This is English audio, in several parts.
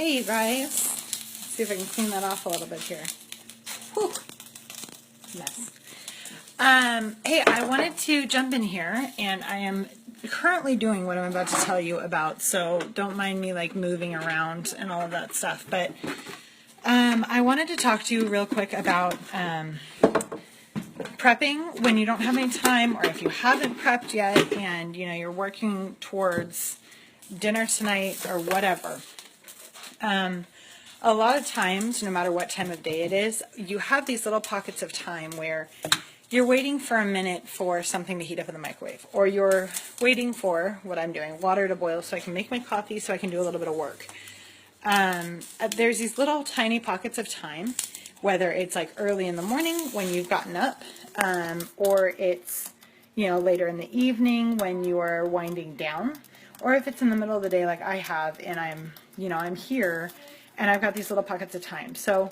Hey, you guys. Let's see if I can clean that off a little bit here. Whew. Mess. Hey, I wanted to jump in here, and I am currently doing what I'm about to tell you about, so don't mind me like moving around and all of that stuff. But I wanted to talk to you real quick about prepping when you don't have any time, or if you haven't prepped yet and you're working towards dinner tonight or whatever. A lot of times, no matter what time of day it is, you have these little pockets of time where you're waiting for a minute for something to heat up in the microwave, or you're waiting for, what I'm doing, water to boil so I can make my coffee so I can do a little bit of work. There's these little tiny pockets of time, whether it's like early in the morning when you've gotten up, or it's, later in the evening when you are winding down, or if it's in the middle of the day like I have and I'm here and I've got these little pockets of time. So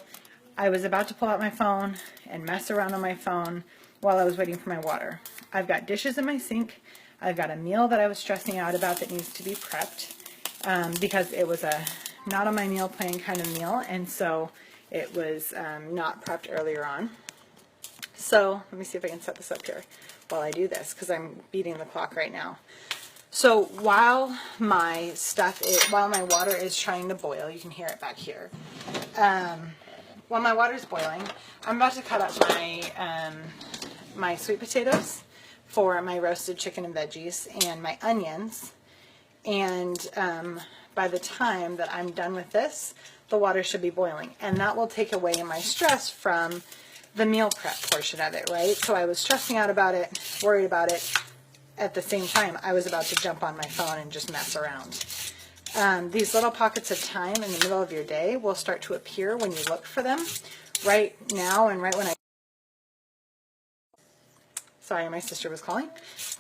I was about to pull out my phone and mess around on my phone while I was waiting for my water. I've got dishes in my sink. I've got a meal that I was stressing out about that needs to be prepped because it was a not on my meal plan kind of meal, and so it was not prepped earlier on. So let me see if I can set this up here while I do this, because I'm beating the clock right now. So while my water is trying to boil, you can hear it back here. While my water is boiling, I'm about to cut up my sweet potatoes for my roasted chicken and veggies and my onions. And by the time that I'm done with this, the water should be boiling, and that will take away my stress from the meal prep portion of it, right? So I was stressing out about it, worried about it. At the same time, I was about to jump on my phone and just mess around. These little pockets of time in the middle of your day will start to appear when you look for them. Right now and right when sorry, my sister was calling.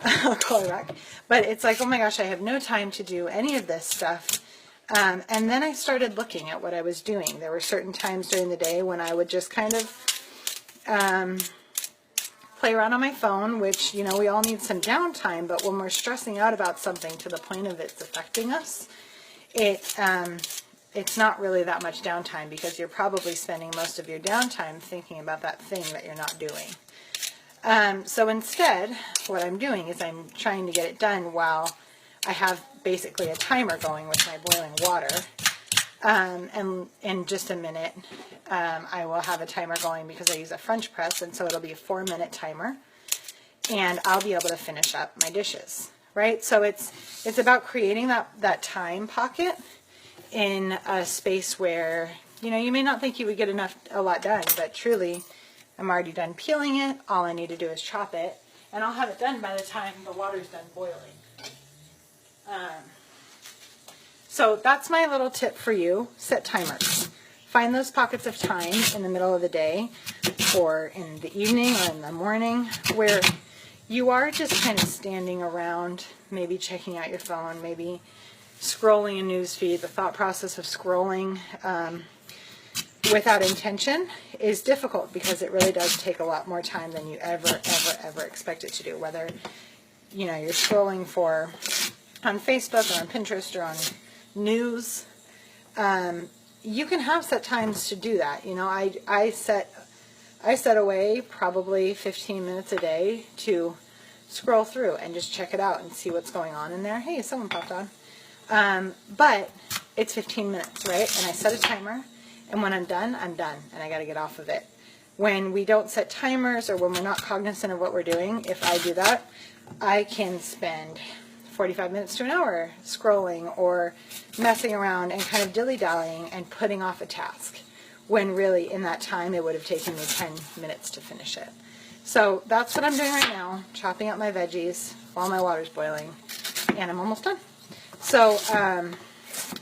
I'll call her back. But it's like, oh my gosh, I have no time to do any of this stuff. And then I started looking at what I was doing. There were certain times during the day when I would just kind of play around on my phone, which, we all need some downtime, but when we're stressing out about something to the point of it's affecting us, it's not really that much downtime, because you're probably spending most of your downtime thinking about that thing that you're not doing. So instead, what I'm doing is I'm trying to get it done while I have basically a timer going with my boiling water. And in just a minute, I will have a timer going because I use a French press, and so it'll be a 4-minute timer, and I'll be able to finish up my dishes, right? So it's about creating that time pocket in a space where, you may not think you would get a lot done, but truly, I'm already done peeling it. All I need to do is chop it, and I'll have it done by the time the water's done boiling. So that's my little tip for you. Set timers. Find those pockets of time in the middle of the day or in the evening or in the morning where you are just kind of standing around, maybe checking out your phone, maybe scrolling a news feed. The thought process of scrolling without intention is difficult because it really does take a lot more time than you ever expect it to do. Whether, you're scrolling on Facebook or on Pinterest or on news, you can have set times to do that. I set away probably 15 minutes a day to scroll through and just check it out and see what's going on in there. Hey, someone popped on. But it's 15 minutes, right? And I set a timer, and when I'm done, and I got to get off of it. When we don't set timers, or when we're not cognizant of what we're doing, if I do that, I can spend 45 minutes to an hour scrolling or messing around and kind of dilly-dallying and putting off a task, when really in that time it would have taken me 10 minutes to finish it. So that's what I'm doing right now, chopping up my veggies while my water's boiling, and I'm almost done. So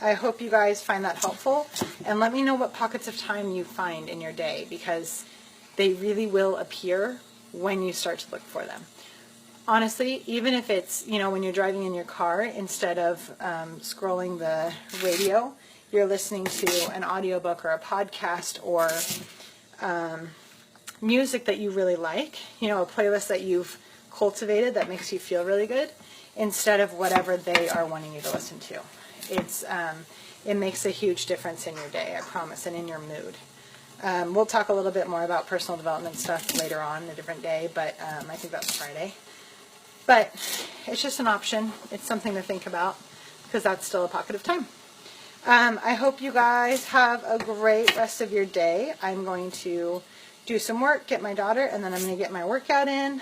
I hope you guys find that helpful, and let me know what pockets of time you find in your day, because they really will appear when you start to look for them. Honestly, even if it's, when you're driving in your car, instead of scrolling the radio, you're listening to an audiobook or a podcast or music that you really like, a playlist that you've cultivated that makes you feel really good, instead of whatever they are wanting you to listen to. it makes a huge difference in your day, I promise, and in your mood. We'll talk a little bit more about personal development stuff later on, a different day, but I think that's Friday. But it's just an option. It's something to think about because that's still a pocket of time. I hope you guys have a great rest of your day. I'm going to do some work, get my daughter, and then I'm going to get my workout in,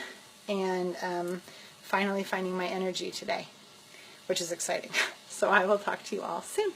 and finally finding my energy today, which is exciting. So I will talk to you all soon.